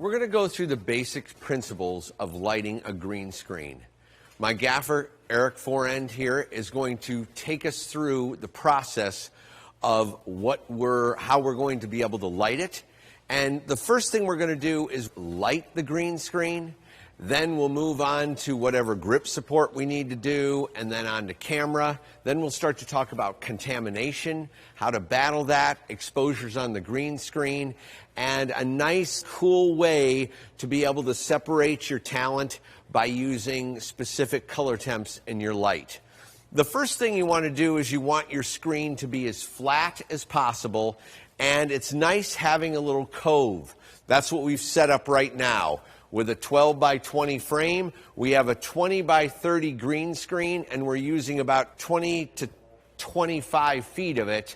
We're going to go through the basic principles of lighting a green screen. My gaffer, Eric Forend here, is going to take us through the process of how we're going to be able to light it. And the first thing we're going to do is light the green screen. Then we'll move on to whatever grip support we need to do, and then on to camera. Then we'll start to talk about contamination, how to battle that, exposures on the green screen, and a nice, cool way to be able to separate your talent by using specific color temps in your light. The first thing you want to do is you want your screen to be as flat as possible, and it's nice having a little cove. That's what we've set up right now. With a 12 by 20 frame, we have a 20 by 30 green screen, and we're using about 20 to 25 feet of it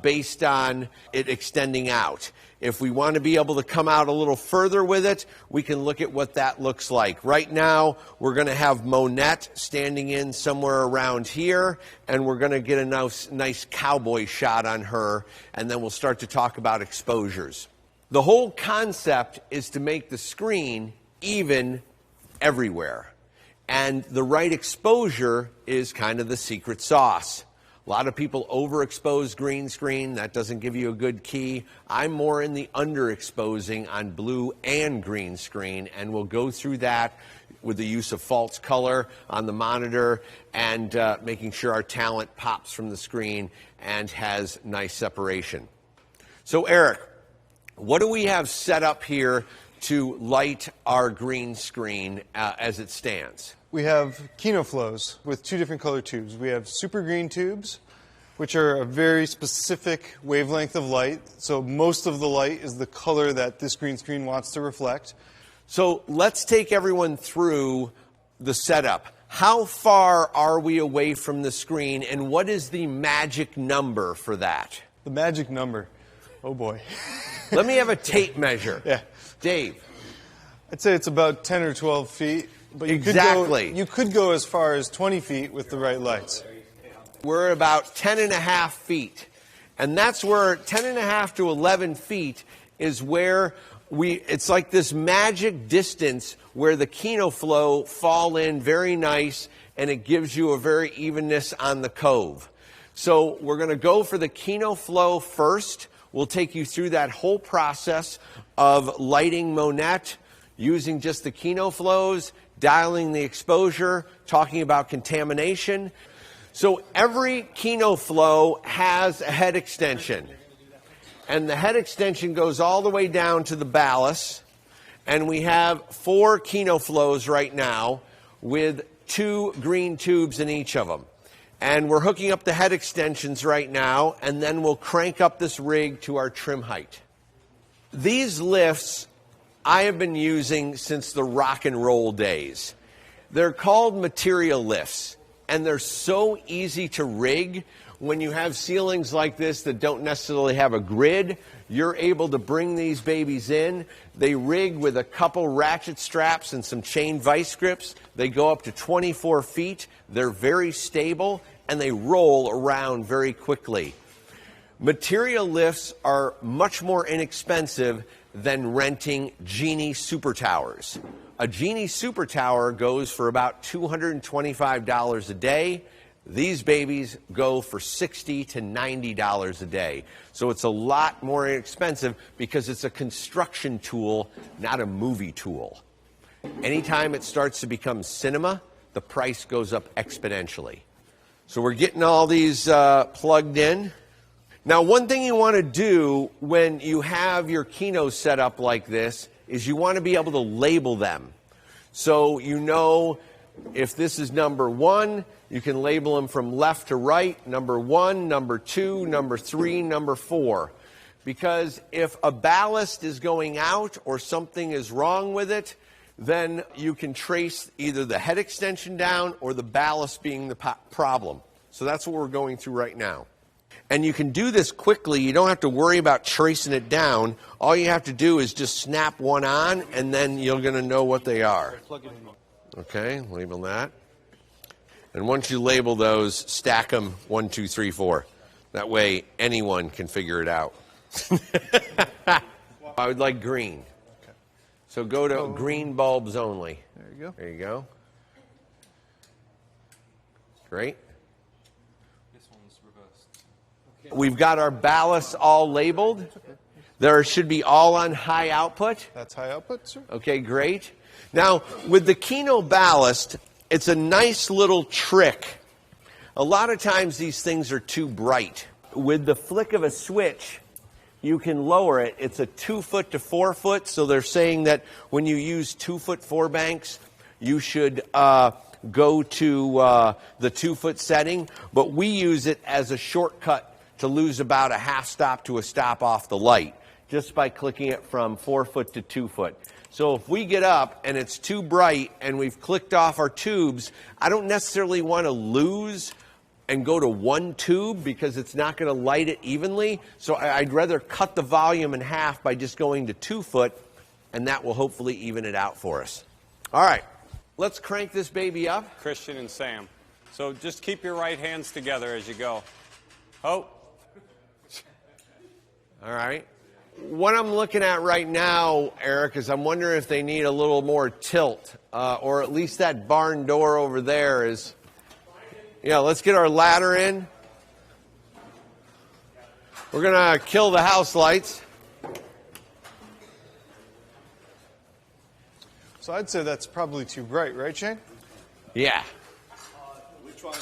based on it extending out. If we want to be able to come out a little further with it, we can look at what that looks like. Right now, we're going to have Monette standing in somewhere around here, and we're going to get a nice cowboy shot on her, and then we'll start to talk about exposures. The whole concept is to make the screen even everywhere. And the right exposure is kind of the secret sauce. A lot of people overexpose green screen. That doesn't give you a good key. I'm more in the underexposing on blue and green screen, and we'll go through that with the use of false color on the monitor and making sure our talent pops from the screen and has nice separation. So Eric, what do we have set up here to light our green screen as it stands? We have KinoFlows with two different color tubes. We have super green tubes, which are a very specific wavelength of light. So most of the light is the color that this green screen wants to reflect. So let's take everyone through the setup. How far are we away from the screen, and what is the magic number for that? The magic number, oh boy. Let me have a tape measure. Yeah. Dave. I'd say it's about 10 or 12 feet. But you could go as far as 20 feet with the right lights. We're about 10 and a half feet. And that's where 10 and a half to 11 feet is where it's like this magic distance where the KinoFlow fall in very nice, and it gives you a very evenness on the cove. So we're going to go for the KinoFlow first. We'll take you through that whole process of lighting Monette, using just the KinoFlows, dialing the exposure, talking about contamination. So every KinoFlow has a head extension. And the head extension goes all the way down to the ballast. And we have 4 KinoFlows right now with 2 green tubes in each of them. And we're hooking up the head extensions right now, and then we'll crank up this rig to our trim height. These lifts I have been using since the rock and roll days. They're called material lifts, and they're so easy to rig. When you have ceilings like this that don't necessarily have a grid, you're able to bring these babies in. They rig with a couple ratchet straps and some chain vice grips. They go up to 24 feet. They're very stable, and they roll around very quickly. Material lifts are much more inexpensive than renting Genie Super Towers. A Genie Super Tower goes for about $225 a day. These babies go for $60 to $90 a day. So it's a lot more expensive because it's a construction tool, not a movie tool. Anytime it starts to become cinema, the price goes up exponentially. So we're getting all these plugged in. Now, one thing you want to do when you have your Kino set up like this is you want to be able to label them. So you know if this is number 1, you can label them from left to right, number 1, number 2, number 3, number 4. Because if a ballast is going out or something is wrong with it, then you can trace either the head extension down or the ballast being the problem. So that's what we're going through right now. And you can do this quickly. You don't have to worry about tracing it down. All you have to do is just snap one on, and then you're going to know what they are. Okay, label that. And once you label those, stack them 1, 2, 3, 4. That way anyone can figure it out. I would like green. So go to green bulbs only. There you go. There you go. Great. This one's reversed. We've got our ballasts all labeled. There should be all on high output. That's high output, sir. Okay, great. Now, with the Kino ballast, it's a nice little trick. A lot of times these things are too bright. With the flick of a switch, you can lower it. It's a 2 foot to 4 foot, so they're saying that when you use 2 foot 4 banks, you should go to the 2 foot setting, but we use it as a shortcut to lose about a half stop to a stop off the light, just by clicking it from 4 foot to 2 foot. So if we get up and it's too bright and we've clicked off our tubes, I don't necessarily want to lose and go to one tube because it's not going to light it evenly. So I'd rather cut the volume in half by just going to 2 foot, and that will hopefully even it out for us. All right, let's crank this baby up. Christian and Sam. So just keep your right hands together as you go. Oh. All right. What I'm looking at right now, Eric, is I'm wondering if they need a little more tilt, or at least that barn door over there is. Yeah, let's get our ladder in. We're going to kill the house lights. So I'd say that's probably too bright, right, Shane? Yeah. Which one?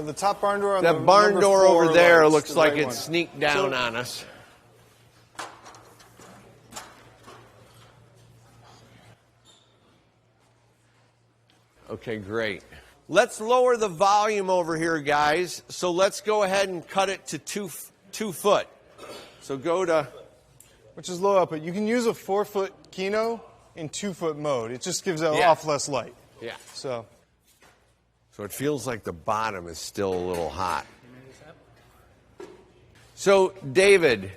The top barn door on That the barn number door 4 over there lights, looks the like right it one. sneaked down on us. Okay, great. Let's lower the volume over here, guys. So let's go ahead and cut it to 2 foot. So go to... Which is low output. You can use a 4 foot Kino in 2 foot mode. It just gives off less light. Yeah. So it feels like the bottom is still a little hot. So, David,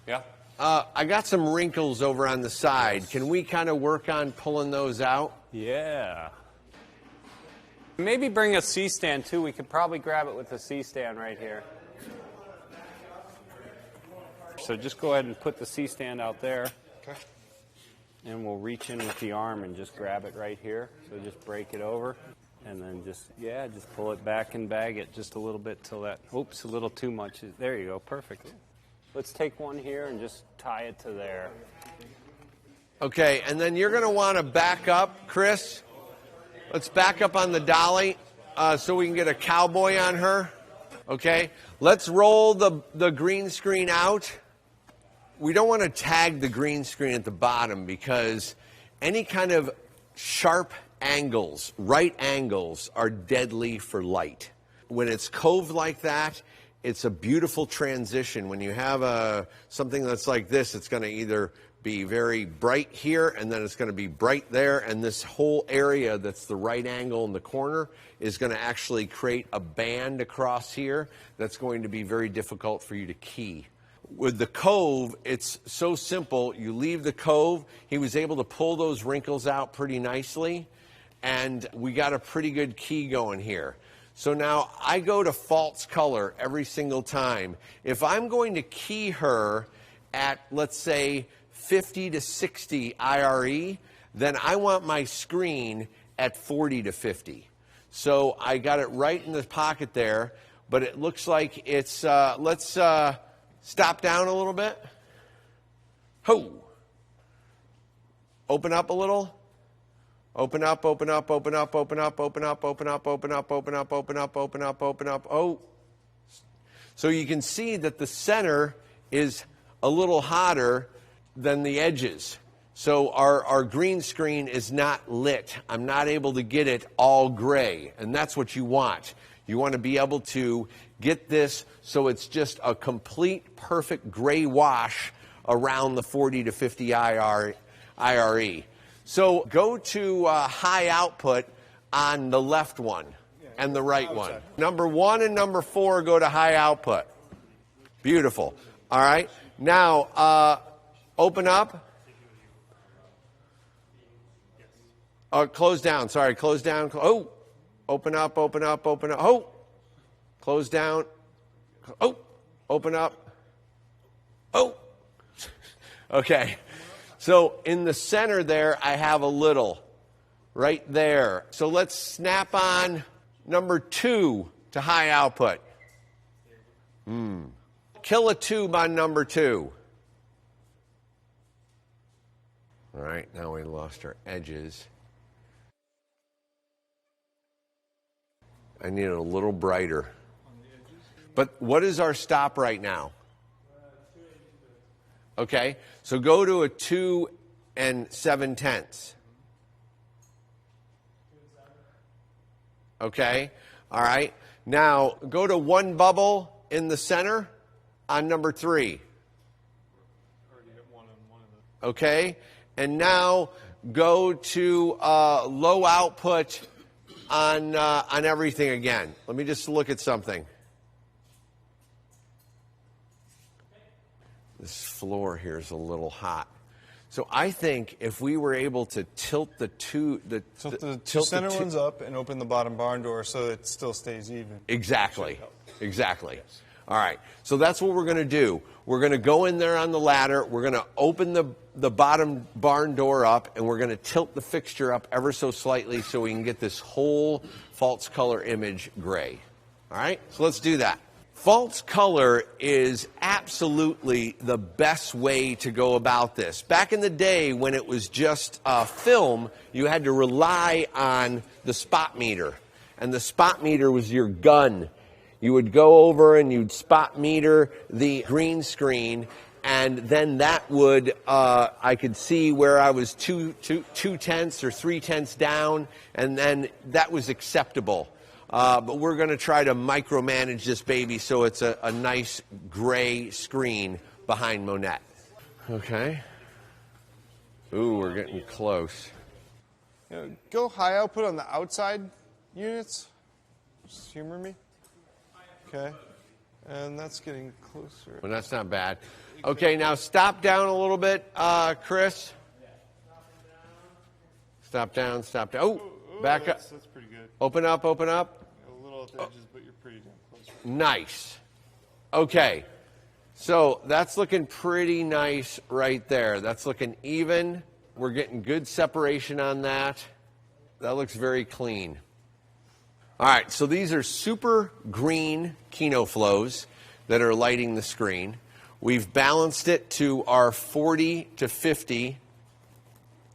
Yeah. I got some wrinkles over on the side. Can we kind of work on pulling those out? Yeah. Maybe bring a C-stand too. We could probably grab it with the C-stand right here. So just go ahead and put the C-stand out there. okay. And we'll reach in with the arm and just grab it right here. So just break it over. And then just pull it back and bag it just a little bit till that, oops, a little too much. There you go, perfect. Let's take one here and just tie it to there. Okay, and then you're going to want to back up, Chris. Let's back up on the dolly so we can get a cowboy on her. Okay, let's roll the green screen out. We don't want to tag the green screen at the bottom because any kind of sharp angles, right angles, are deadly for light. When it's coved like that, it's a beautiful transition. When you have something that's like this, it's going to either be very bright here, and then it's going to be bright there, and this whole area that's the right angle in the corner is going to actually create a band across here that's going to be very difficult for you to key. With the cove, it's so simple. You leave the cove. He was able to pull those wrinkles out pretty nicely, and we got a pretty good key going here. So now I go to false color every single time. If I'm going to key her at, let's say, 50 to 60 IRE, then I want my screen at 40 to 50. So I got it right in the pocket there, but it looks like it's, let's stop down a little bit. Ho! Open up a little. Open up, open up, open up, open up, open up, open up, open up, open up, open up, open up, open up. Oh. So you can see that the center is a little hotter than the edges. So our green screen is not lit. I'm not able to get it all gray, and that's what you want. You want to be able to get this so it's just a complete, perfect gray wash around the 40 to 50 IRE. So go to high output on the left one and the right one. Number 1 and number 4 go to high output. Beautiful. All right. Now, open up. Close down. Sorry, close down. Oh, open up, open up, open up. Oh, close down. Oh, open up. Oh. Okay. So in the center there, I have a little right there. So let's snap on number 2 to high output. Kill a tube on number 2. All right, now we lost our edges. I need it a little brighter. But what is our stop right now? Okay, so go to a 2 7/10. Okay, all right. Now go to 1 bubble in the center on number 3. Okay, and now go to low output on everything again. Let me just look at something. This floor here is a little hot. So I think if we were able to tilt the two center ones up and open the bottom barn door so it still stays even. Exactly. All right. So that's what we're going to do. We're going to go in there on the ladder. We're going to open the bottom barn door up, and we're going to tilt the fixture up ever so slightly so we can get this whole false color image gray. All right? So let's do that. False color is absolutely the best way to go about this. Back in the day when it was just film, you had to rely on the spot meter. And the spot meter was your gun. You would go over and you'd spot meter the green screen, and then that would, I could see where I was 2 tenths or 3 tenths down, and then that was acceptable. But we're going to try to micromanage this baby so it's a nice gray screen behind Monette. Okay. Ooh, we're getting close. Go high output on the outside units. Just humor me. Okay. And that's getting closer. Well, that's not bad. Okay, now stop down a little bit, Chris. Stop down, stop down. Oh, back up. That's pretty good. Open up, open up. A little at the edges, but you're pretty damn close. Nice. Okay. So that's looking pretty nice right there. That's looking even. We're getting good separation on that. That looks very clean. All right, so these are super green KinoFlows that are lighting the screen. We've balanced it to our 40 to 50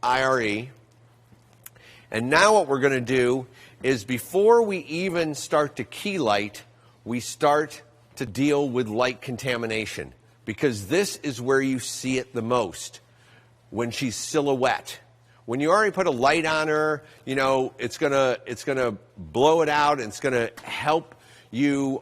IRE. And now what we're going to do is before we even start to key light, we start to deal with light contamination, because this is where you see it the most, when she's silhouette. When you already put a light on her, you know, it's gonna blow it out, and it's gonna help you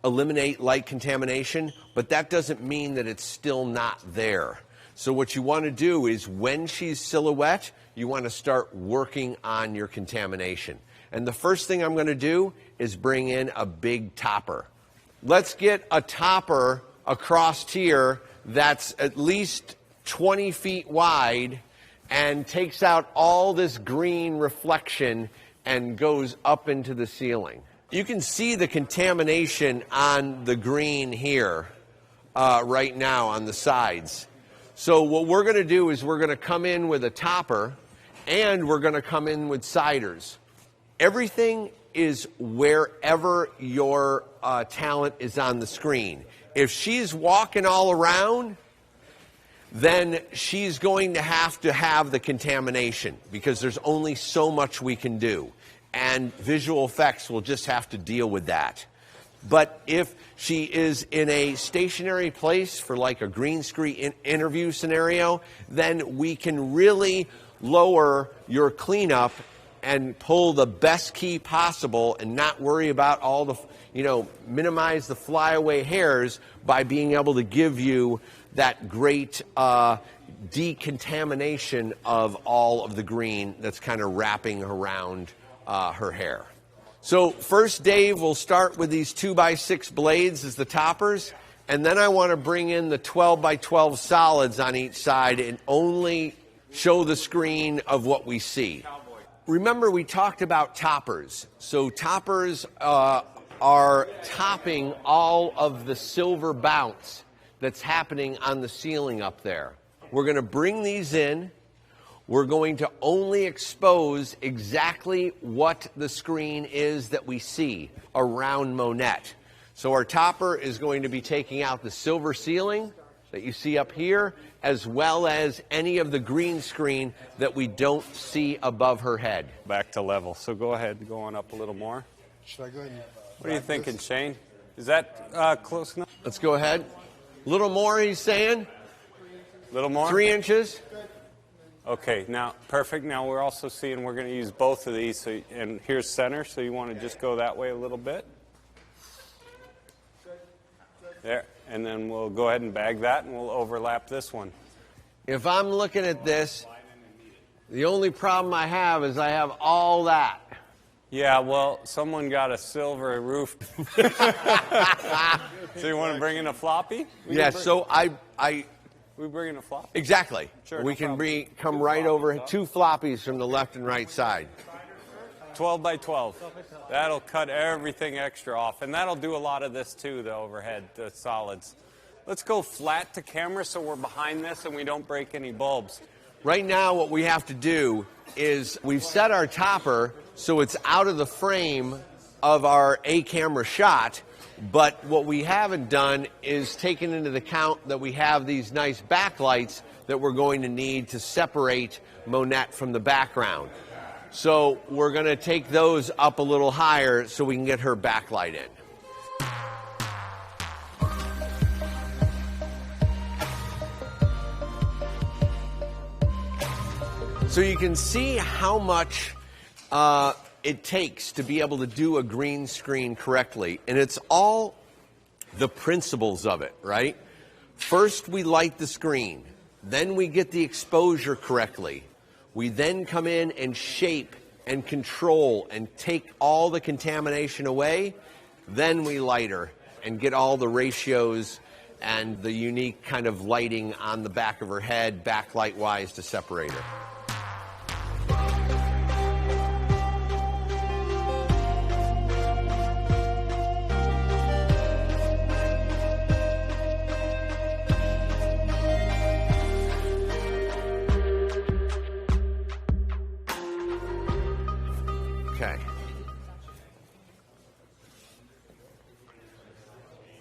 eliminate light contamination, but that doesn't mean that it's still not there. So what you want to do is when she's silhouette, you want to start working on your contamination. And the first thing I'm going to do is bring in a big topper. Let's get a topper across here that's at least 20 feet wide and takes out all this green reflection and goes up into the ceiling. You can see the contamination on the green here right now on the sides. So what we're going to do is we're going to come in with a topper, and we're going to come in with siders. Everything is wherever your talent is on the screen. If she's walking all around, then she's going to have the contamination, because there's only so much we can do. And visual effects will just have to deal with that. But if she is in a stationary place for like a green screen interview scenario, then we can really lower your cleanup and pull the best key possible and not worry about all the, minimize the flyaway hairs by being able to give you that great decontamination of all of the green that's kind of wrapping around her hair. So first, Dave, we'll start with these 2x6 blades as the toppers, and then I want to bring in the 12x12 solids on each side and only show the screen of what we see. Remember, we talked about toppers. So toppers are topping all of the silver bounce that's happening on the ceiling up there. We're going to bring these in. We're going to only expose exactly what the screen is that we see around Monette. So our topper is going to be taking out the silver ceiling that you see up here, as well as any of the green screen that we don't see above her head. Back to level. So go ahead, go on up a little more. Should I go ahead and... What are you thinking, Shane? Is that close enough? Let's go ahead. A little more, he's saying. A little more? 3 inches. Okay, now, perfect. Now we're also seeing we're going to use both of these. So, and here's center, so you want to just go that way a little bit. There. And then we'll go ahead and bag that, and we'll overlap this one. If I'm looking at this, the only problem I have is I have all that. Yeah, well, someone got a silver roof. So you want to bring in a floppy? Yeah, so We bring in a floppy? exactly. Sure, We no can problem. come right over 2 floppies from the left and right side. 12 by 12. That'll cut everything extra off. And that'll do a lot of this too, the overhead, the solids. Let's go flat to camera so we're behind this and we don't break any bulbs. Right now, what we have to do is we've set our topper so it's out of the frame of our A-camera shot, but what we haven't done is taken into account that we have these nice backlights that we're going to need to separate Monette from the background. So we're going to take those up a little higher so we can get her backlight in. So you can see how much it takes to be able to do a green screen correctly. And it's all the principles of it, right? First, we light the screen. Then we get the exposure correctly. We then come in and shape and control and take all the contamination away. Then we light her and get all the ratios and the unique kind of lighting on the back of her head, backlight-wise, to separate her.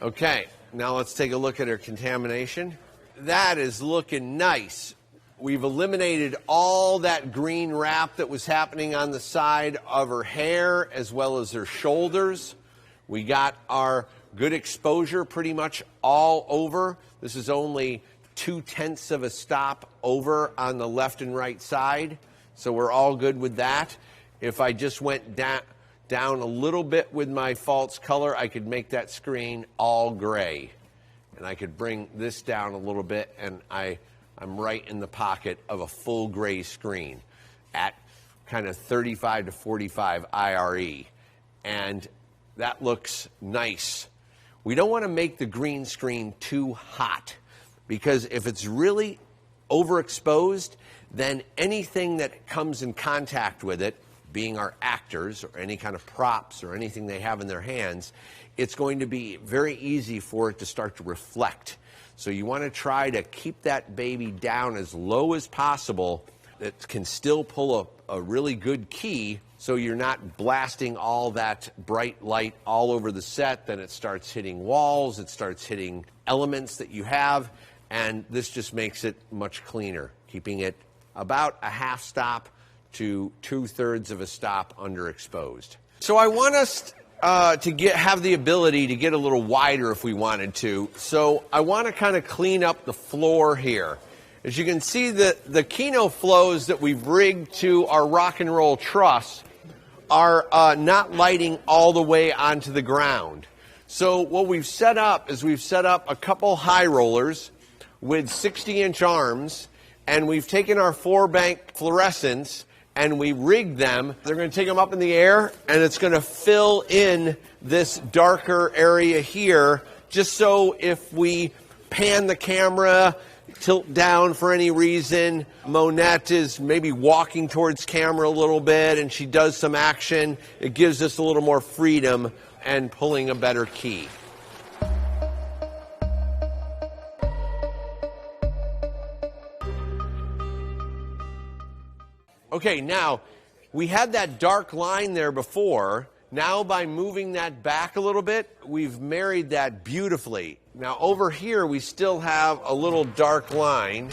Okay, now let's take a look at her contamination. That is looking nice. We've eliminated all that green wrap that was happening on the side of her hair as well as her shoulders. We got our good exposure pretty much all over. This is only 2/10 of a stop over on the left and right side, so we're all good with that. If I just went down a little bit with my false color, I could make that screen all gray. And I could bring this down a little bit, and I'm right in the pocket of a full gray screen at kind of 35 to 45 IRE. And that looks nice. We don't want to make the green screen too hot, because if it's really overexposed, then anything that comes in contact with it, being our actors or any kind of props or anything they have in their hands, it's going to be very easy for it to start to reflect. So you want to try to keep that baby down as low as possible that can still pull a really good key, so you're not blasting all that bright light all over the set. Then it starts hitting walls, it starts hitting elements that you have, and this just makes it much cleaner, keeping it about a half stop to 2/3 of a stop underexposed. So I want us to have the ability to get a little wider if we wanted to. So I want to kind of clean up the floor here. As you can see, the Kino flows that we've rigged to our rock and roll truss are not lighting all the way onto the ground. So what we've set up is we've set up a couple high rollers with 60-inch arms, and we've taken our 4-bank fluorescents and we rigged them. They're going to take them up in the air, and it's going to fill in this darker area here, just so if we pan the camera, tilt down for any reason, Monette is maybe walking towards camera a little bit and she does some action, it gives us a little more freedom and pulling a better key. Okay, now, we had that dark line there before. Now, by moving that back a little bit, we've married that beautifully. Now, over here, we still have a little dark line.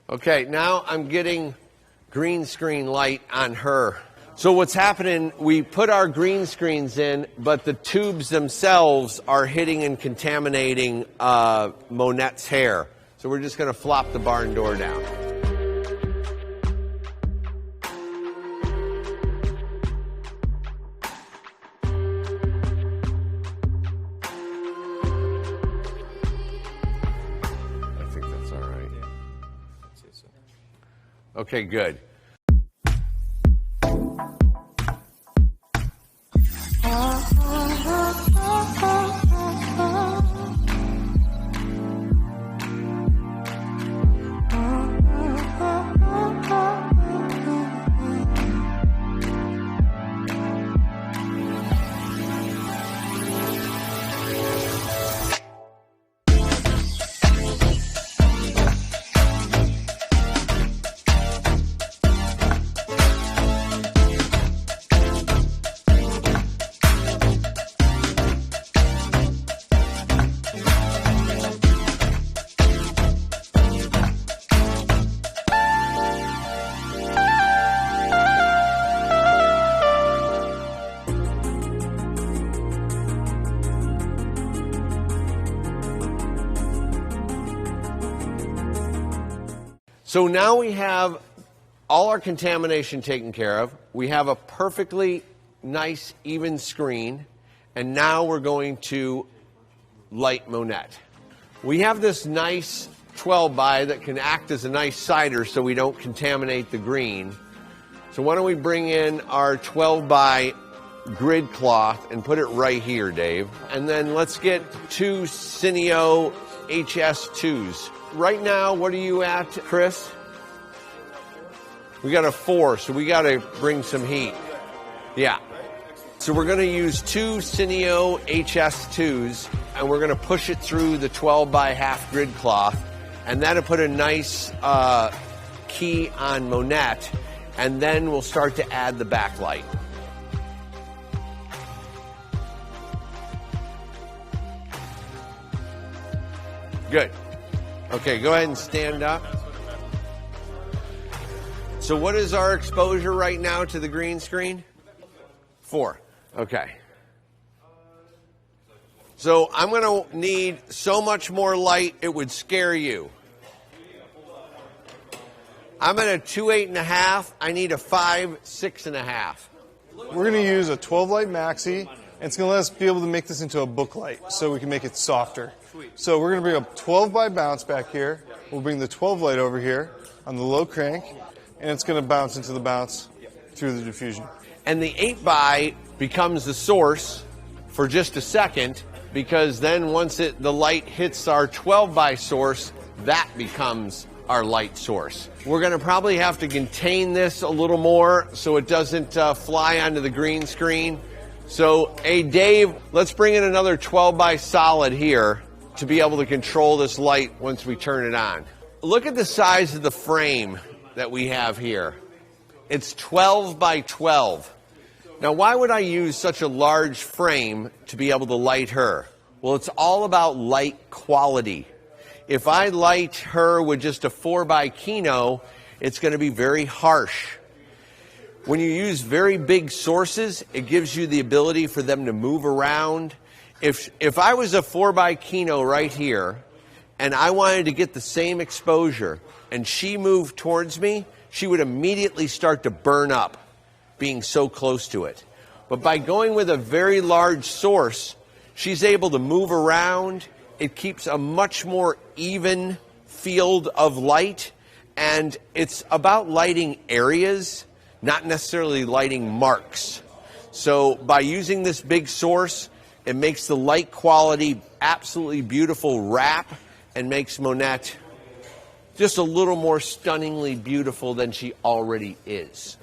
Okay, now I'm getting green screen light on her. So what's happening, we put our green screens in, but the tubes themselves are hitting and contaminating Monette's hair. So we're just going to flop the barn door down. I think that's all right. Okay, good. So now we have all our contamination taken care of. We have a perfectly nice, even screen. And now we're going to light Monette. We have this nice 12 by that can act as a nice cider so we don't contaminate the green. So why don't we bring in our 12 by grid cloth and put it right here, Dave. And then let's get 2 Cineo HS2s. Right now, what are you at, Chris? We got a 4, so we got to bring some heat. Yeah. So we're going to use 2 Cineo HS2s, and we're going to push it through the 12 by half grid cloth, and that'll put a nice key on Monette, and then we'll start to add the backlight. Good. Okay, go ahead and stand up. So what is our exposure right now to the green screen? 4. Okay. So I'm going to need so much more light it would scare you. I'm at a 2 8.5. I need a 5 6.5. We're going to use a 12 light maxi, and it's going to let us be able to make this into a book light so we can make it softer. So we're going to bring a 12 by bounce back here. We'll bring the 12 light over here on the low crank, and it's going to bounce into the bounce through the diffusion. And the 8 by becomes the source for just a second, because then once the light hits our 12 by source, that becomes our light source. We're going to probably have to contain this a little more so it doesn't fly onto the green screen. So, hey Dave, let's bring in another 12 by solid here to be able to control this light once we turn it on. Look at the size of the frame that we have here. It's 12 by 12. Now, why would I use such a large frame to be able to light her? Well, it's all about light quality. If I light her with just a 4 by Kino, it's going to be very harsh. When you use very big sources, it gives you the ability for them to move around. If I was a 4 by Kino right here, and I wanted to get the same exposure, and she moved towards me, she would immediately start to burn up, being so close to it. But by going with a very large source, she's able to move around. It keeps a much more even field of light, and it's about lighting areas, not necessarily lighting marks. So by using this big source, it makes the light quality absolutely beautiful wrap and makes Monette just a little more stunningly beautiful than she already is.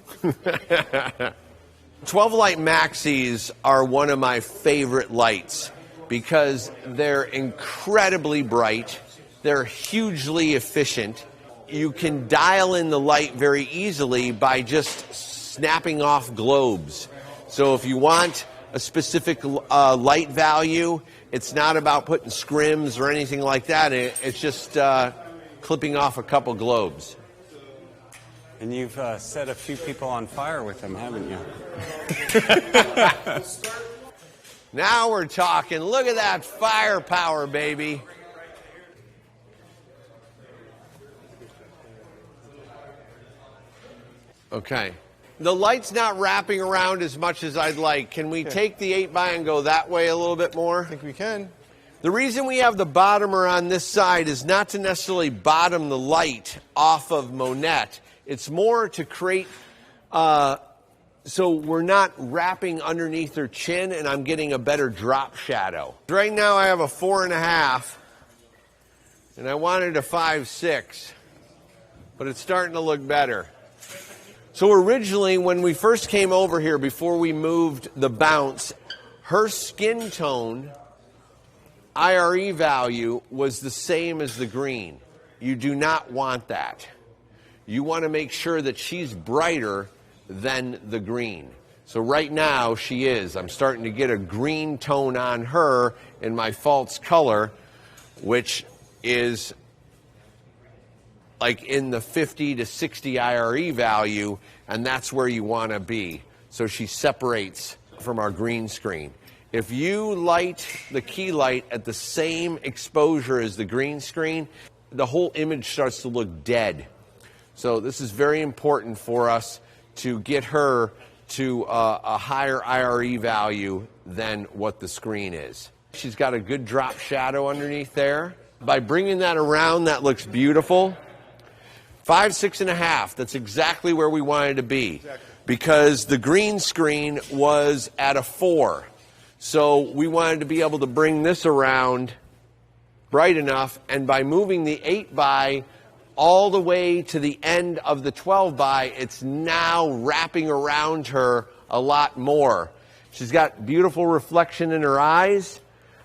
12 light maxis are one of my favorite lights because they're incredibly bright, they're hugely efficient. You can dial in the light very easily by just snapping off globes. So if you want a specific light value, it's not about putting scrims or anything like that. It's just clipping off a couple globes. And you've set a few people on fire with them, haven't you? Now we're talking. Look at that firepower, baby. Okay. The light's not wrapping around as much as I'd like. Can we take the 8x and go that way a little bit more? I think we can. The reason we have the bottomer on this side is not to necessarily bottom the light off of Monette. It's more to create, so we're not wrapping underneath her chin and I'm getting a better drop shadow. Right now I have a 4.5 and I wanted a 5.6, but it's starting to look better. So originally when we first came over here, before we moved the bounce, her skin tone IRE value was the same as the green. You do not want that. You want to make sure that she's brighter than the green. So right now she is. I'm starting to get a green tone on her in my false color, which is like in the 50 to 60 IRE value, and that's where you want to be. So she separates from our green screen. If you light the key light at the same exposure as the green screen, the whole image starts to look dead. So this is very important for us to get her to a higher IRE value than what the screen is. She's got a good drop shadow underneath there. By bringing that around, that looks beautiful. 5, 6.5, that's exactly where we wanted to be. Because the green screen was at a 4. So we wanted to be able to bring this around bright enough, and by moving the 8x all the way to the end of the 12x, it's now wrapping around her a lot more. She's got beautiful reflection in her eyes,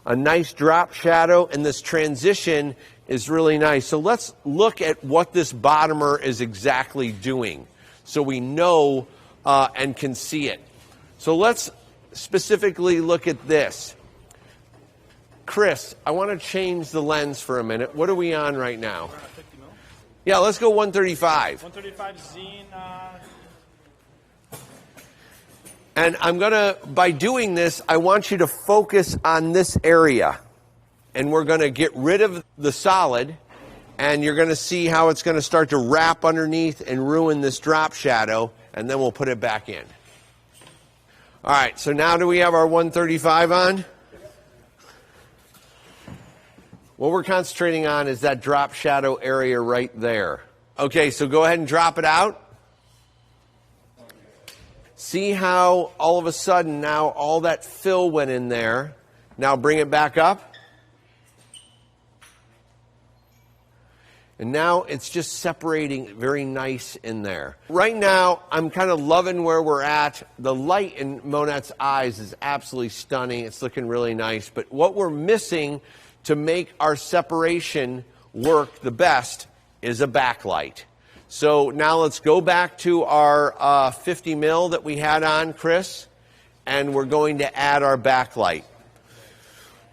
a nice drop shadow, and this transition is really nice. So let's look at what this bottomer is exactly doing so we know and can see it. So let's specifically look at this. Chris, I want to change the lens for a minute. What are we on right now? We're on a 50 mil. Yeah, let's go 135. 135 Xene. And I'm going to, by doing this, I want you to focus on this area. And we're going to get rid of the solid, and you're going to see how it's going to start to wrap underneath and ruin this drop shadow, and then we'll put it back in. All right, so now do we have our 135 on? What we're concentrating on is that drop shadow area right there. Okay, so go ahead and drop it out. See how all of a sudden now all that fill went in there. Now bring it back up. And now it's just separating very nice in there. Right now, I'm kind of loving where we're at. The light in Monette's eyes is absolutely stunning. It's looking really nice. But what we're missing to make our separation work the best is a backlight. So now let's go back to our 50 mil that we had on, Chris, and we're going to add our backlight.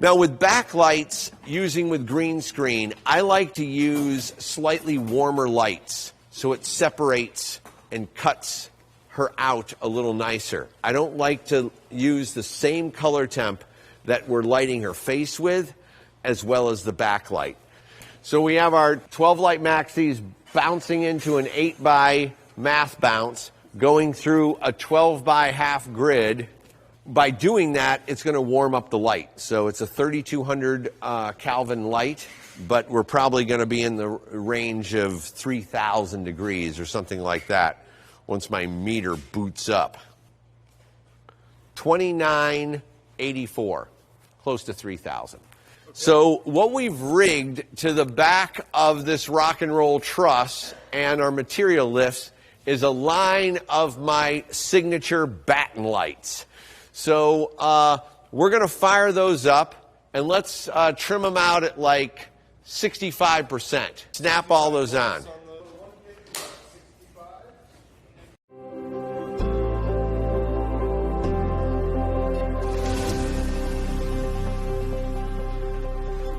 Now with backlights, using with green screen, I like to use slightly warmer lights so it separates and cuts her out a little nicer. I don't like to use the same color temp that we're lighting her face with as well as the backlight. So we have our 12 light maxis bouncing into an 8x math bounce, going through a 12x half grid. By doing that, it's going to warm up the light. So it's a 3200 Kelvin light, but we're probably going to be in the range of 3000 degrees or something like that once my meter boots up. 2984, close to 3000. So what we've rigged to the back of this rock and roll truss and our material lifts is a line of my signature batten lights. So we're going to fire those up, and let's trim them out at like 65%. Snap all those on.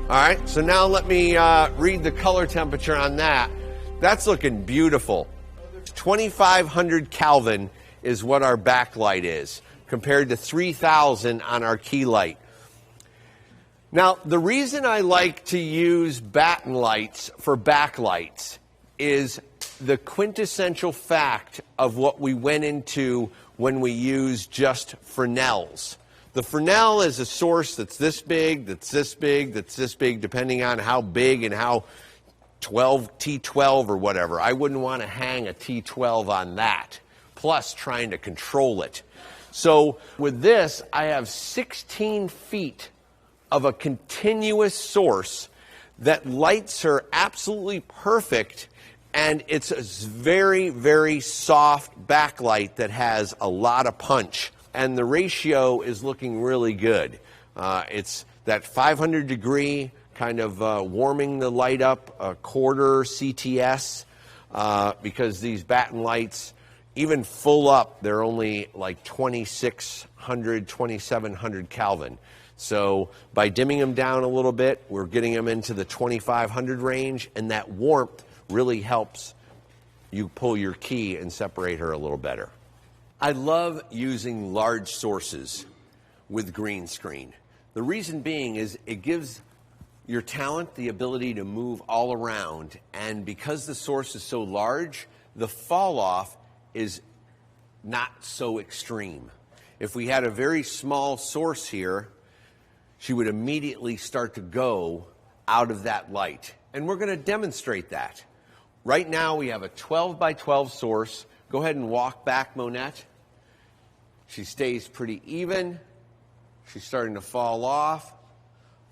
All right, so now let me read the color temperature on that. That's looking beautiful. 2,500 Kelvin is what our backlight is, compared to 3,000 on our key light. Now, the reason I like to use batten lights for backlights is the quintessential fact of what we went into when we used just Fresnels. The Fresnel is a source that's this big, that's this big, that's this big, depending on how big and how T12 or whatever. I wouldn't want to hang a T12 on that, plus trying to control it. So with this, I have 16 feet of a continuous source that lights her absolutely perfect, and it's a very, very soft backlight that has a lot of punch. And the ratio is looking really good. It's that 500 degree kind of warming the light up, a quarter CTS, because these batten lights, even full up, they're only like 2,600, 2,700 Kelvin. So by dimming them down a little bit, we're getting them into the 2,500 range, and that warmth really helps you pull your key and separate her a little better. I love using large sources with green screen. The reason being is it gives your talent the ability to move all around, and because the source is so large, the fall off is not so extreme. If we had a very small source here, she would immediately start to go out of that light. And we're going to demonstrate that. Right now we have a 12 by 12 source. Go ahead and walk back, Monette. She stays pretty even. She's starting to fall off,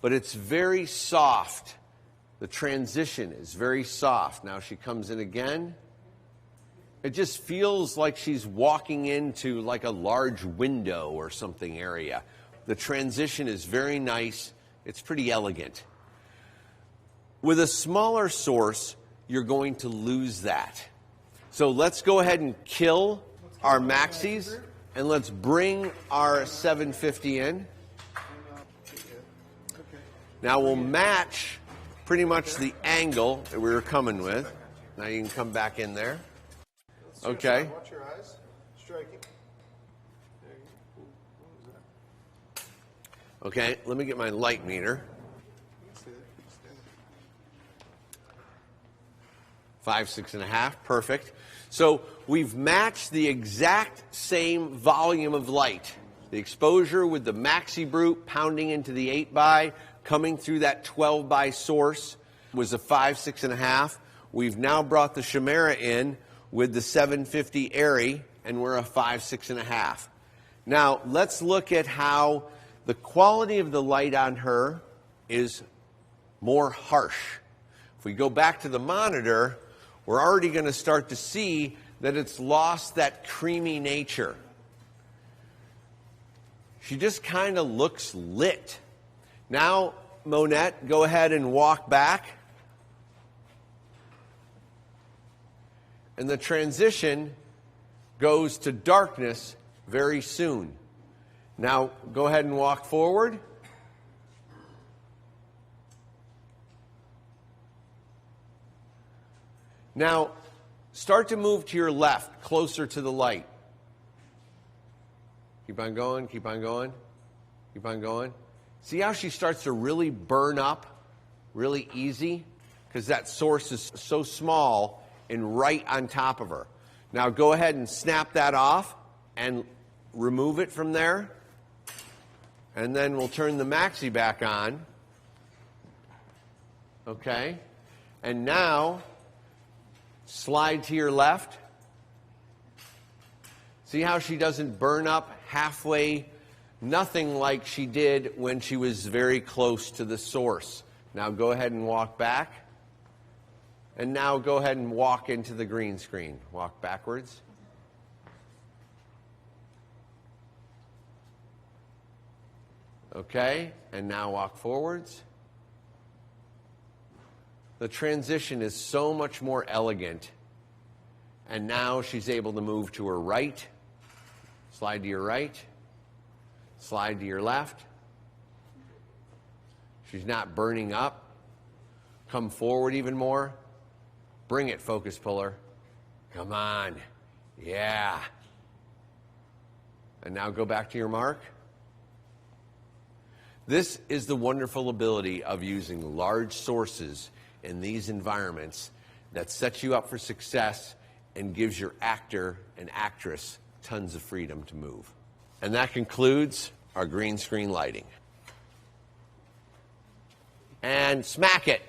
but it's very soft. The transition is very soft. Now she comes in again. It just feels like she's walking into like a large window or something area. The transition is very nice. It's pretty elegant. With a smaller source, you're going to lose that. So let's go ahead and kill our maxis. And let's bring our 750 in. Now we'll match pretty much the angle that we were coming with. Now you can come back in there. Okay. Watch your eyes. Striking. Okay, let me get my light meter. 5, 6.5, perfect. So we've matched the exact same volume of light. The exposure with the Maxi Brute pounding into the 8 by, coming through that 12 by source was a 5, 6.5. We've now brought the Chimera in with the 750 Airy, and we're a 5, 6.5. Now let's look at how the quality of the light on her is more harsh. If we go back to the monitor, we're already going to start to see that it's lost that creamy nature. She just kind of looks lit. Now, Monette, go ahead and walk back. And the transition goes to darkness very soon. Now, go ahead and walk forward. Now, start to move to your left, closer to the light. Keep on going, keep on going, keep on going. See how she starts to really burn up really easy? Because that source is so small and right on top of her. Now go ahead and snap that off and remove it from there. And then we'll turn the Maxi back on. Okay? And now, slide to your left. See how she doesn't burn up halfway Nothing like she did when she was very close to the source. Now go ahead and walk back. And now go ahead and walk into the green screen. Walk backwards. Okay, and now walk forwards. The transition is so much more elegant. And now she's able to move to her right. Slide to your right. Slide to your left. She's not burning up. Come forward even more. Bring it, focus puller. Come on. Yeah. And now go back to your mark. This is the wonderful ability of using large sources in these environments that sets you up for success and gives your actor and actress tons of freedom to move. And that concludes our green screen lighting. And smack it.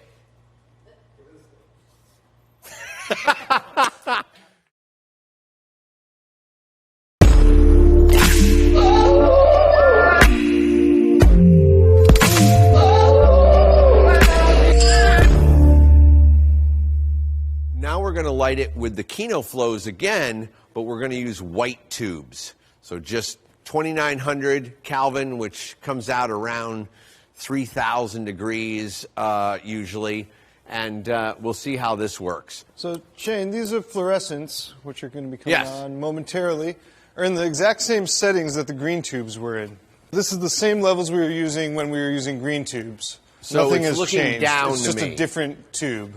Now we're going to light it with the KinoFlows again, but we're going to use white tubes. So just 2900 Kelvin, which comes out around 3000 degrees usually. And we'll see how this works. So, Shane, these are fluorescents, which are going to be coming Yes. on momentarily, are in the exact same settings that the green tubes were in. This is the same levels we were using when we were using green tubes. So Nothing it's has looking changed. down it's to just me. a different tube.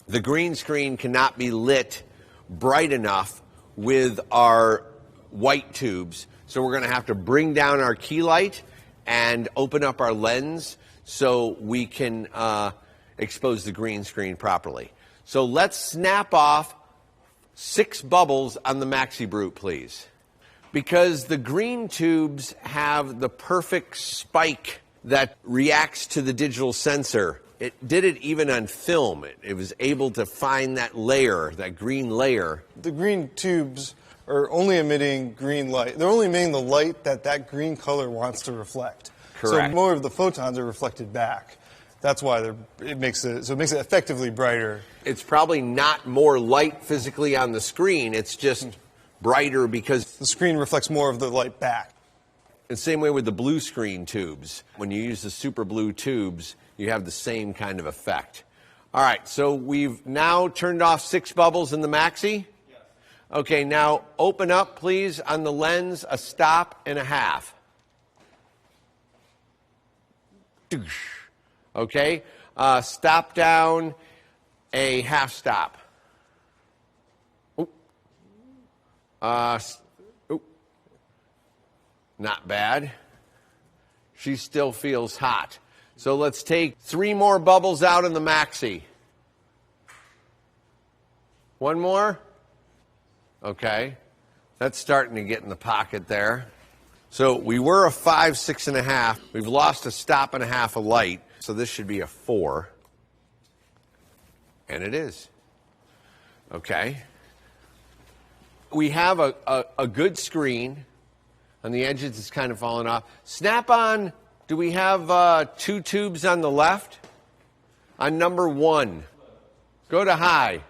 The green screen cannot be lit bright enough with our white tubes. So we're going to have to bring down our key light and open up our lens so we can expose the green screen properly. So let's snap off 6 bubbles on the Maxi Brute, please. Because the green tubes have the perfect spike that reacts to the digital sensor. It did it even on film. It was able to find that layer, that green layer. The green tubes are only emitting green light. They're only emitting the light that that green color wants to reflect. Correct. So more of the photons are reflected back. That's why it makes it effectively brighter. It's probably not more light physically on the screen. It's just brighter because The screen reflects more of the light back. the same way with the blue screen tubes. When you use the super blue tubes, you have the same kind of effect. All right, so we've now turned off 6 bubbles in the Maxi. Yes. Okay, now open up, please, on the lens, a stop and a half. Okay, stop down, a half stop. Oop. Oop. Not bad. She still feels hot. So let's take 3 more bubbles out in the Maxi. 1 more? Okay. That's starting to get in the pocket there. So we were a 5, 6.5. We've lost a stop and a half of light. So this should be a 4. And it is. Okay. We have a good screen. On the edges, it's kind of falling off. Snap-on, do we have 2 tubes on the left? On number 1. Go to high.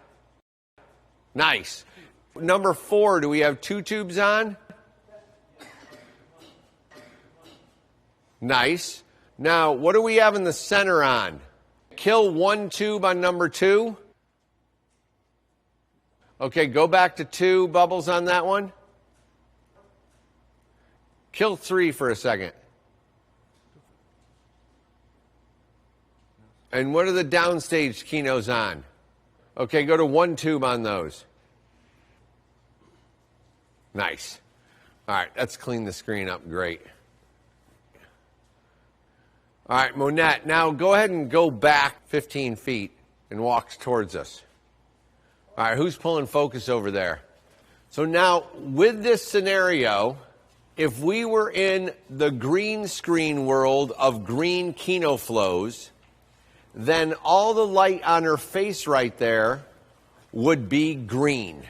Nice. Number 4, do we have 2 tubes on? Nice. Now, what do we have in the center on? Kill 1 tube on number 2. Okay, go back to 2 bubbles on that one. Kill 3 for a second. And what are the downstage Kinos on? Okay, go to 1 tube on those. Nice. All right, let's clean the screen up. Great. All right, Monette, now go ahead and go back 15 feet and walk towards us. All right, who's pulling focus over there? So now, with this scenario, if we were in the green screen world of green KinoFlows, then all the light on her face right there would be green.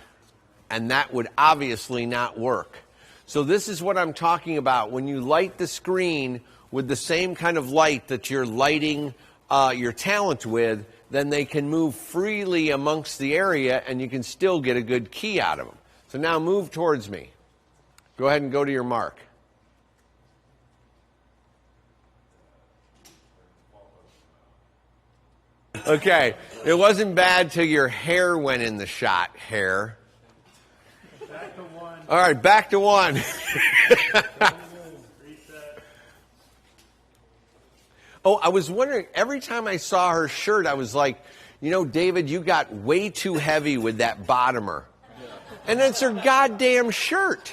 And that would obviously not work. So this is what I'm talking about. When you light the screen with the same kind of light that you're lighting your talent with, then they can move freely amongst the area and you can still get a good key out of them. So now move towards me. Go ahead and go to your mark. Okay, it wasn't bad till your hair went in the shot, hair. Back to one. All right, back to one. Oh, I was wondering, every time I saw her shirt, I was like, you know, David, you got way too heavy with that bottomer. And it's her goddamn shirt.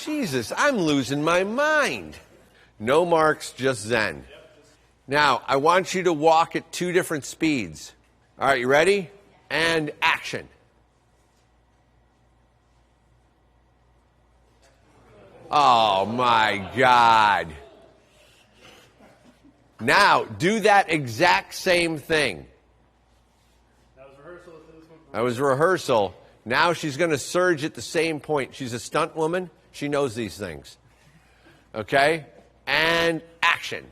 Jesus, I'm losing my mind. No marks, just Zen. Now, I want you to walk at 2 different speeds. All right, you ready? And action. Oh, my God. Now, do that exact same thing. That was rehearsal. That was rehearsal. Now she's going to surge at the same point. She's a stunt woman. She knows these things. Okay? And action.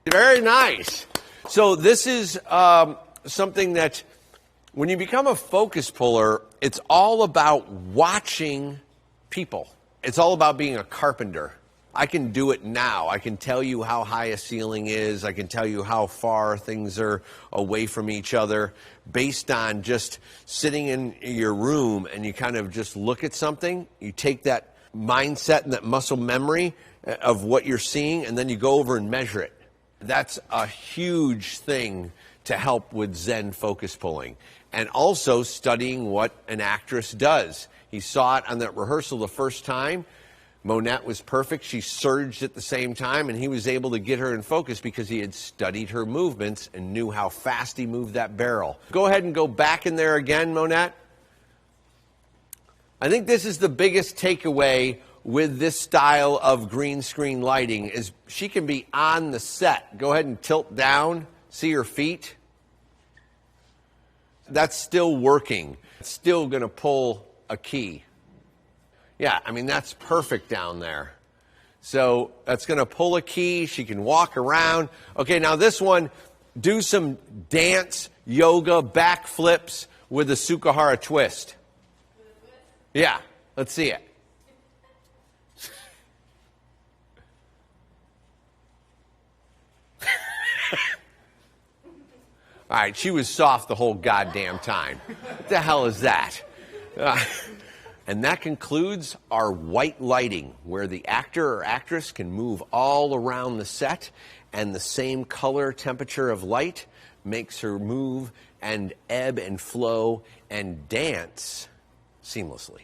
Very nice. So this is something that when you become a focus puller, it's all about watching people. It's all about being a carpenter. I can do it now. I can tell you how high a ceiling is. I can tell you how far things are away from each other based on just sitting in your room and you kind of just look at something. You take that mindset and that muscle memory of what you're seeing and then you go over and measure it. That's a huge thing to help with Zen focus pulling. And also studying what an actress does. He saw it on that rehearsal the first time. Monette was perfect. She surged at the same time, and he was able to get her in focus because he had studied her movements and knew how fast he moved that barrel. Go ahead and go back in there again, Monette. I think this is the biggest takeaway with this style of green screen lighting is she can be on the set. Go ahead and tilt down. See her feet? That's still working. It's still going to pull a key. Yeah, I mean, that's perfect down there. So that's going to pull a key. She can walk around. Okay, now this one, do some dance, yoga, backflips with the Sukahara twist. Yeah, let's see it. All right, she was soft the whole goddamn time. What the hell is that? And that concludes our white lighting, where the actor or actress can move all around the set, and the same color temperature of light makes her move and ebb and flow and dance seamlessly.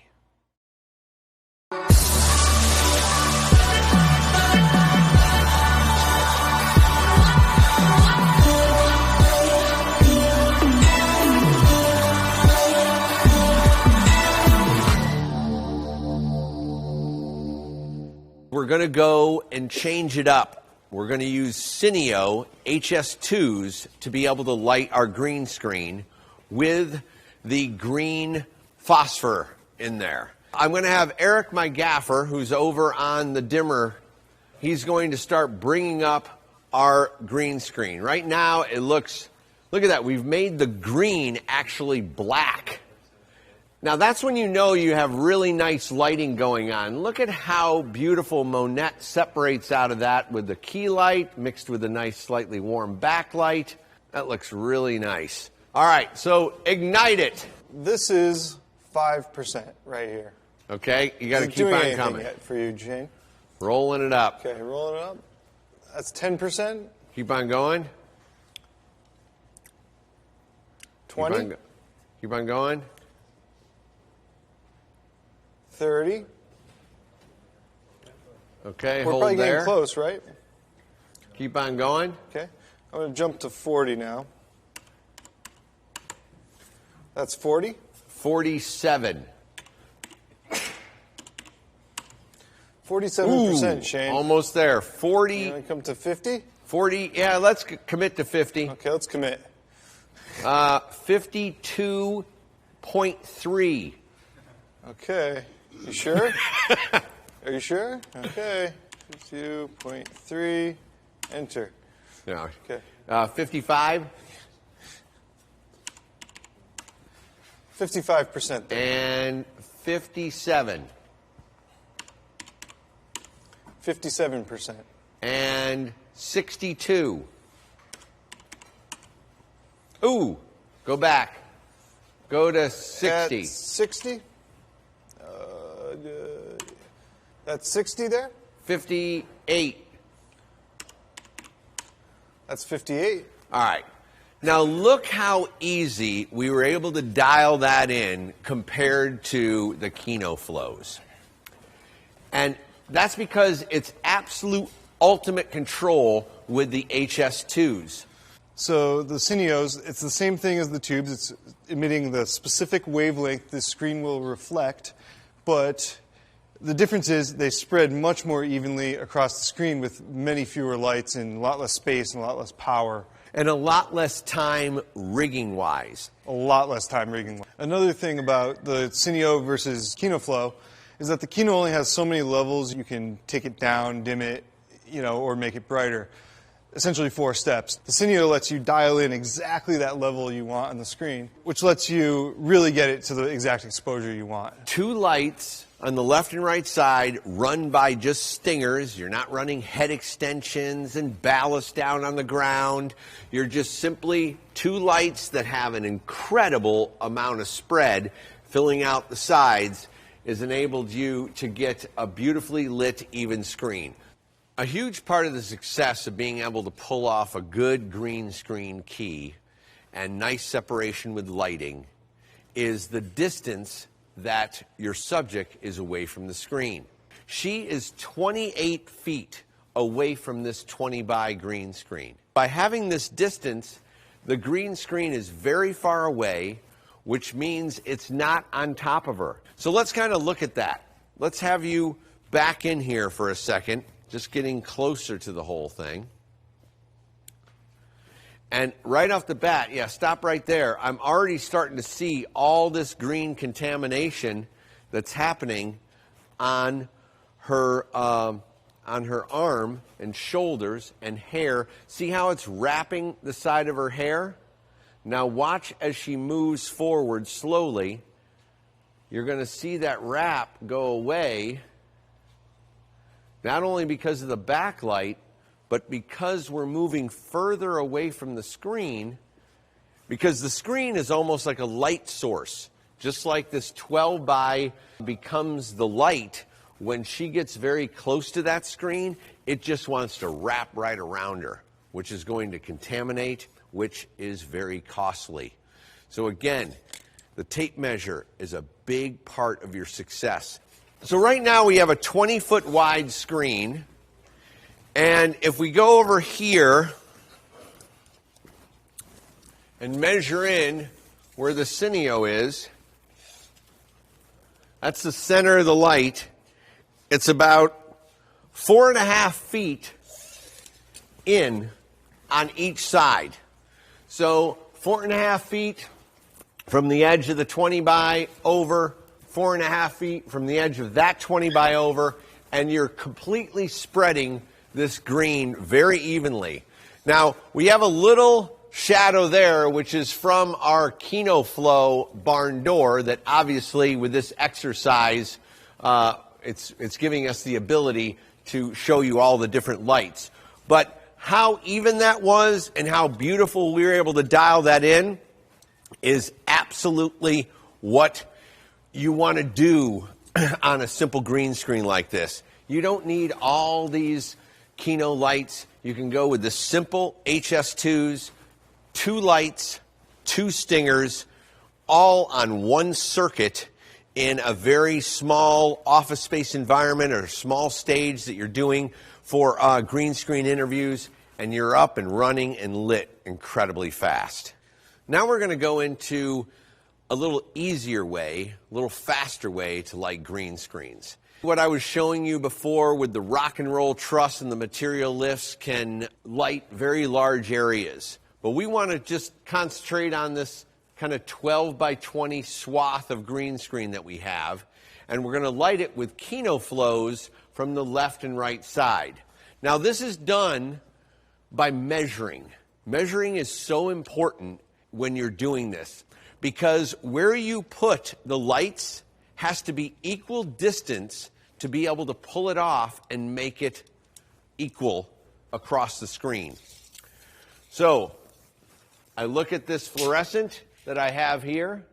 We're going to go and change it up. We're going to use Cineo HS2s to be able to light our green screen with the green phosphor in there. I'm going to have Eric, my gaffer, who's over on the dimmer, he's going to start bringing up our green screen. Right now it looks, look at that, we've made the green actually black. Now that's when you know you have really nice lighting going on. Look at how beautiful Monette separates out of that with the key light mixed with a nice slightly warm backlight. That looks really nice. All right, so ignite it. This is 5% right here. Okay, you got to Isn't keep doing on anything coming. yet for you, Jane. Rolling it up. Okay, rolling it up. That's 10%. Keep on going. 20. Keep on going. 30. Okay, We're hold probably there. getting close, right? Keep on going. Okay. I'm going to jump to 40 now. That's 40. 47. 47%, Shane. Almost there. 40. You want to come to 50? 40. Yeah, let's commit to 50. Okay, let's commit. 52.3. Okay. You sure? Are you sure? Okay. 52.3. Enter. No. Okay. 55. 55% there. And 57. 57%. And 62. Ooh, go back. Go to 60. At 60? That's 60 there? 58. That's 58. All right. Now look how easy we were able to dial that in compared to the Kino flows. And that's because it's absolute ultimate control with the HS2s. So the Cineos, it's the same thing as the tubes. It's emitting the specific wavelength the screen will reflect, but the difference is they spread much more evenly across the screen with many fewer lights and a lot less space and a lot less power. And a lot less time rigging-wise. A lot less time rigging. Another thing about the Cineo versus Kino Flow is that the Kino only has so many levels. You can take it down, dim it, or make it brighter. Essentially 4 steps. The Cineo lets you dial in exactly that level you want on the screen, which lets you really get it to the exact exposure you want. 2 lights on the left and right side run by just stingers. You're not running head extensions and ballast down on the ground. You're just simply 2 lights that have an incredible amount of spread filling out the sides has enabled you to get a beautifully lit, even screen. A huge part of the success of being able to pull off a good green screen key and nice separation with lighting is the distance that your subject is away from the screen. She is 28 feet away from this 20 by green screen. By having this distance, the green screen is very far away, which means it's not on top of her. So let's kind of look at that. Let's have you back in here for a second, just getting closer to the whole thing. And right off the bat, yeah, stop right there. I'm already starting to see all this green contamination that's happening on her arm and shoulders and hair. See how it's wrapping the side of her hair? Now watch as she moves forward slowly. You're going to see that wrap go away, not only because of the backlight, but because we're moving further away from the screen, because the screen is almost like a light source. Just like this 12 by becomes the light, when she gets very close to that screen, it just wants to wrap right around her, which is going to contaminate, which is very costly. So again, the tape measure is a big part of your success. So right now we have a 20-foot wide screen. And if we go over here and measure in where the Cineo is, that's the center of the light. It's about 4.5 feet in on each side. So 4.5 feet from the edge of the 20 by over, 4.5 feet from the edge of that 20 by over, and you're completely spreading this green very evenly. Now, we have a little shadow there, which is from our Kino Flow barn door that obviously with this exercise, it's giving us the ability to show you all the different lights. But how even that was and how beautiful we were able to dial that in is absolutely what you want to do on a simple green screen like this. You don't need all these Kino lights. You can go with the simple HS2s, 2 lights, 2 stingers, all on one circuit in a very small office space environment or small stage that you're doing for green screen interviews, and you're up and running and lit incredibly fast. Now we're going to go into a little easier way, a little faster way to light green screens. What I was showing you before with the rock and roll truss and the material lifts can light very large areas. But we want to just concentrate on this kind of 12 by 20 swath of green screen that we have. And we're going to light it with Kino flows from the left and right side. Now this is done by measuring. Measuring is so important when you're doing this, because where you put the lights has to be equal distance to be able to pull it off and make it equal across the screen. So I look at this fluorescent that I have here,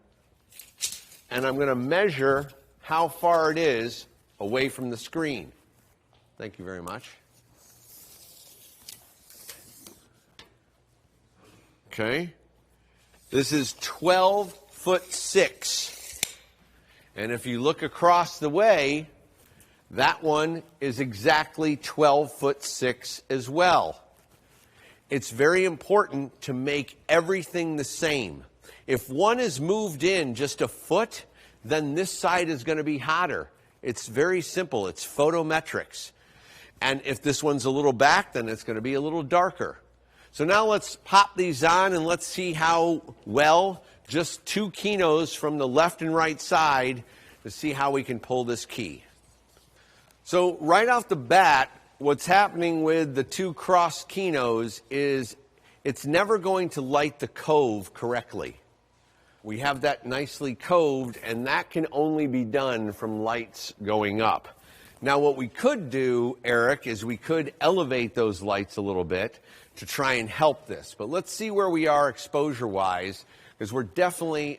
and I'm going to measure how far it is away from the screen. Thank you very much. Okay. This is 12'6". And if you look across the way, that one is exactly 12'6" as well. It's very important to make everything the same. If one is moved in just a foot, then this side is going to be hotter. It's very simple. It's photometrics. And if this one's a little back, then it's going to be a little darker. So now let's pop these on and let's see how well just 2 Kinos from the left and right side to see how we can pull this key. So right off the bat, what's happening with the 2 cross Kinos is it's never going to light the cove correctly. We have that nicely coved, and that can only be done from lights going up. Now what we could do, Eric, is we could elevate those lights a little bit to try and help this. But let's see where we are exposure-wise, because we're definitely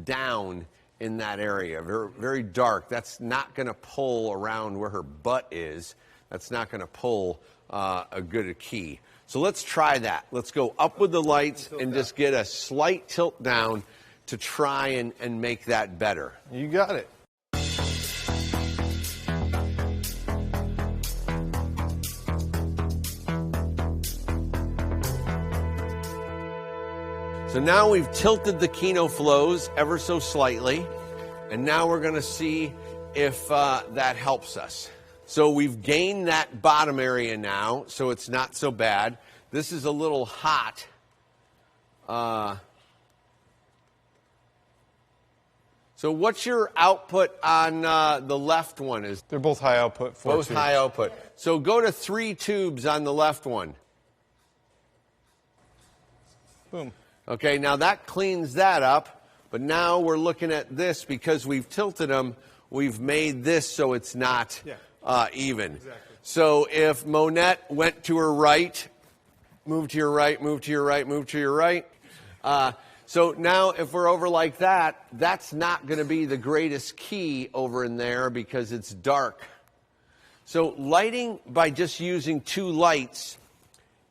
down in that area, very, very dark. That's not going to pull around where her butt is. That's not going to pull a good key. So let's try that. Let's go up with the lights and just get a slight tilt down to try and make that better. You got it. So now we've tilted the Kino flows ever so slightly, and now we're going to see if that helps us. So we've gained that bottom area now, so it's not so bad. This is a little hot. So what's your output on the left one? They're both high output. Both high output. So go to 3 tubes on the left one. Boom. Okay, now that cleans that up, but now we're looking at this because we've tilted them. We've made this so it's not even. Exactly. So if Monette went to her right, move to your right, move to your right, move to your right. So now if we're over like that, that's not going to be the greatest key over in there because it's dark. So lighting by just using 2 lights,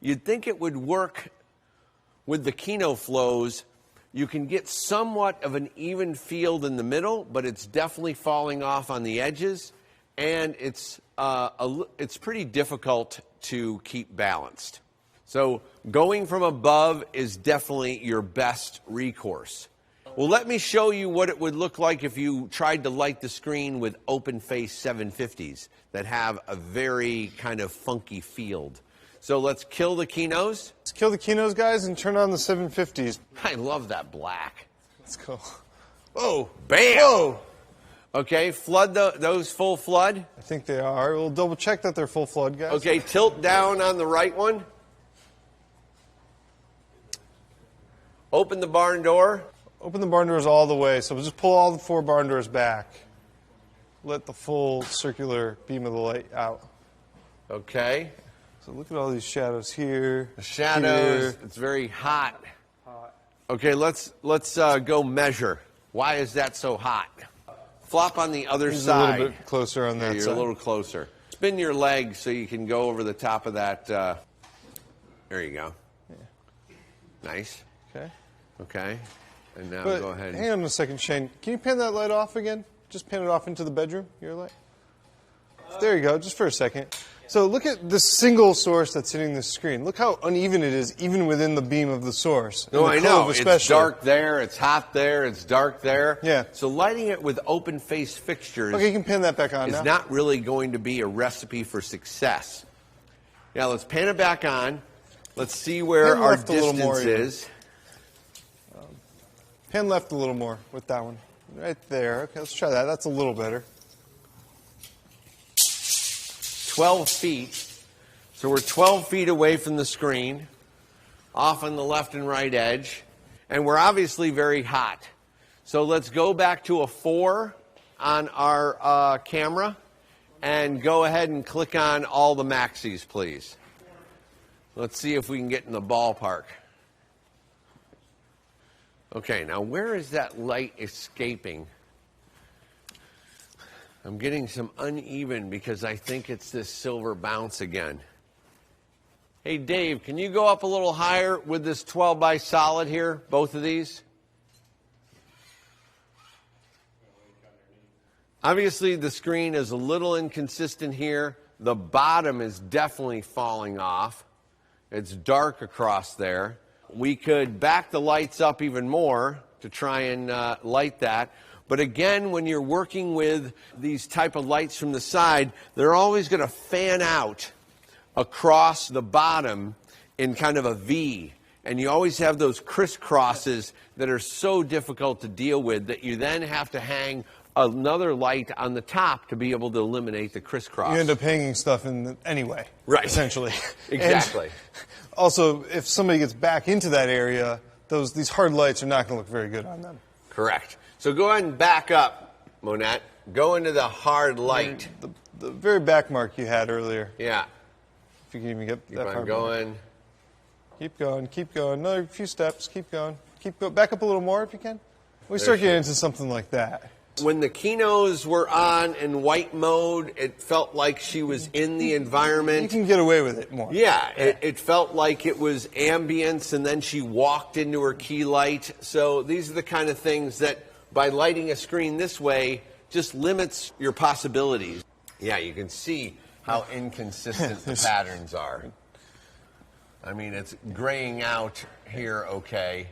you'd think it would work with the Kino flows. You can get somewhat of an even field in the middle, but it's definitely falling off on the edges, and it's pretty difficult to keep balanced. So going from above is definitely your best recourse. Well, let me show you what it would look like if you tried to light the screen with open face 750s that have a very kind of funky field. So let's kill the Kinos. Let's kill the Kinos, guys, and turn on the 750s. I love that black. Let's go. Oh, bam! Whoa! Okay, flood those full flood. I think they are. We'll double check that they're full flood, guys. Okay, tilt down on the right one. Open the barn door. Open the barn doors all the way. So we'll just pull all the 4 barn doors back. Let the full circular beam of the light out. Okay. So look at all these shadows here. The shadows. Here. It's very hot. Okay, let's go measure. Why is that so hot? Flop on the other He's side. a little bit closer on that You're side. a little closer. Spin your leg so you can go over the top of that. There you go. Yeah. Nice. Okay. Okay. And now But go ahead. hang on a second, Shane. Can you pan that light off again? Just pan it off into the bedroom, your light. There you go, just for a second. So look at the single source that's hitting the screen. Look how uneven it is, even within the beam of the source. No, And the I know. cove It's especially. dark there, it's hot there, it's dark there. Yeah. So lighting it with open face fixtures Okay, you can pan that back on is now. not really going to be a recipe for success. Now let's pan it back on. Let's see where Pan our left a little more distance even. is. Pan left a little more with that one. Right there. Okay, let's try that. That's a little better. 12 feet. So we're 12 feet away from the screen, off on the left and right edge, and we're obviously very hot. So let's go back to a 4 on our camera and go ahead and click on all the maxis, please. Let's see if we can get in the ballpark. Okay, now where is that light escaping? I'm getting some uneven because I think it's this silver bounce again. Hey, Dave, can you go up a little higher with this 12 by solid here, both of these? Obviously, the screen is a little inconsistent here. The bottom is definitely falling off. It's dark across there. We could back the lights up even more to try and light that. But again, when you're working with these type of lights from the side, they're always going to fan out across the bottom in kind of a V. And you always have those crisscrosses that are so difficult to deal with that you then have to hang another light on the top to be able to eliminate the crisscross. You end up hanging stuff in anyway. Right. Essentially. Exactly. And also, if somebody gets back into that area, these hard lights are not going to look very good on them. Correct. So go ahead and back up, Monette. Go into the hard light. The very back mark you had earlier. Yeah. If you can even get Keep that on far going. back. Keep going, keep going. Another few steps, keep going. Back up a little more if you can. We start getting into something like that. When the Kinos were on in white mode, it felt like she was in the You environment. can get away with it more. Yeah, it felt like it was ambience, and then she walked into her key light. So these are the kind of things that, by lighting a screen this way, just limits your possibilities. Yeah, you can see how inconsistent the patterns are. I mean, it's graying out here okay,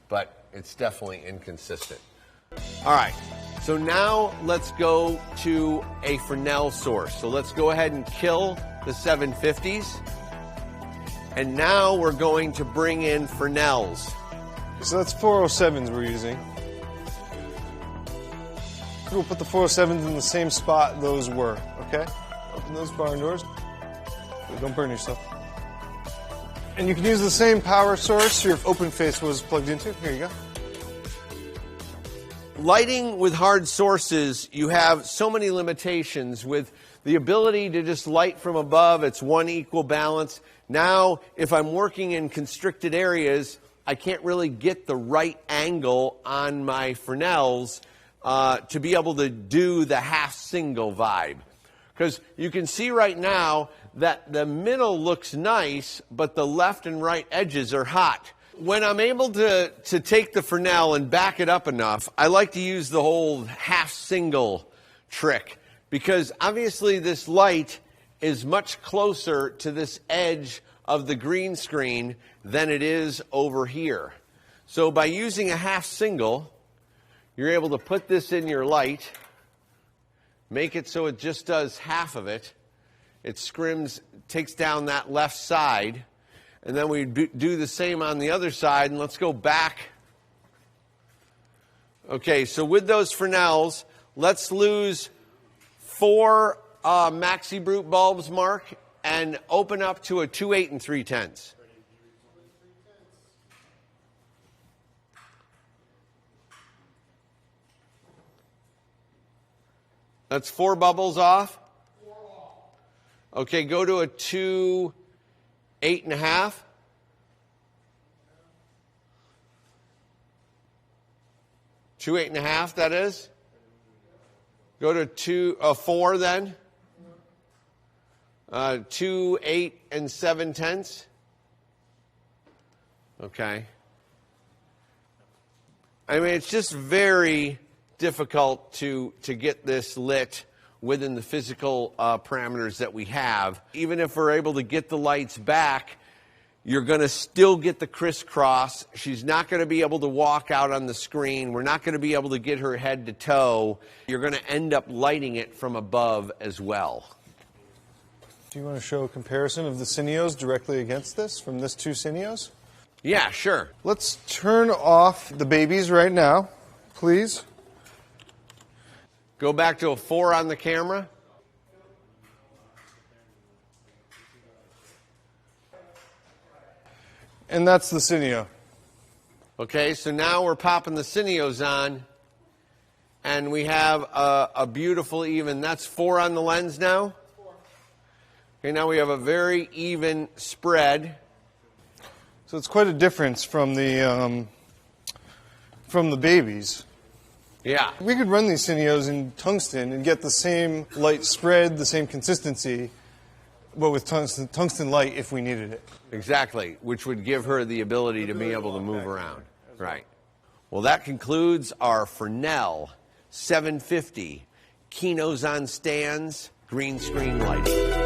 but it's definitely inconsistent. All right, so now let's go to a Fresnel source. So let's go ahead and kill the 750s. And now we're going to bring in Fresnels. So that's 407s we're using. We'll put the 407s in the same spot those were, okay? Open those barn doors. Don't burn yourself. And you can use the same power source your open face was plugged into. Here you go. Lighting with hard sources, you have so many limitations. With the ability to just light from above, it's one equal balance. Now, if I'm working in constricted areas, I can't really get the right angle on my Fresnels to be able to do the half single vibe. Because you can see right now that the middle looks nice, but the left and right edges are hot. When I'm able to take the Fresnel and back it up enough, I like to use the whole half single trick, because obviously this light is much closer to this edge of the green screen than it is over here. So by using a half single, you're able to put this in your light, make it so it just does half of it. It scrims, takes down that left side, and then we do the same on the other side, and let's go back. Okay, so with those Fresnels, let's lose 4 Maxi Brute bulbs, Mark, and open up to a 2, 8, and 3 10s. That's 4 bubbles off. Okay, go to a 2, 8.5. Two 8.5, that is. Go to 4 then. 2, 8, and 7 tenths. Okay. I mean, it's just very difficult to get this lit within the physical parameters that we have. Even if we're able to get the lights back, you're going to still get the crisscross. She's not going to be able to walk out on the screen. We're not going to be able to get her head to toe. You're going to end up lighting it from above as well. Do you want to show a comparison of the Cineos directly against this from this two Cineos? Yeah, sure. Let's turn off the babies right now, please. Go back to a 4 on the camera. And that's the Cineo. Okay, so now we're popping the Cineos on, and we have a beautiful even. That's 4 on the lens now. Okay, now we have a very even spread. So it's quite a difference from the babies. Yeah. We could run these Cineos in tungsten and get the same light spread, the same consistency, but with tungsten light if we needed it. Exactly, which would give her the ability to be able to move around. Right. Well, that concludes our Fresnel 750 Kinos on Stands green screen lighting.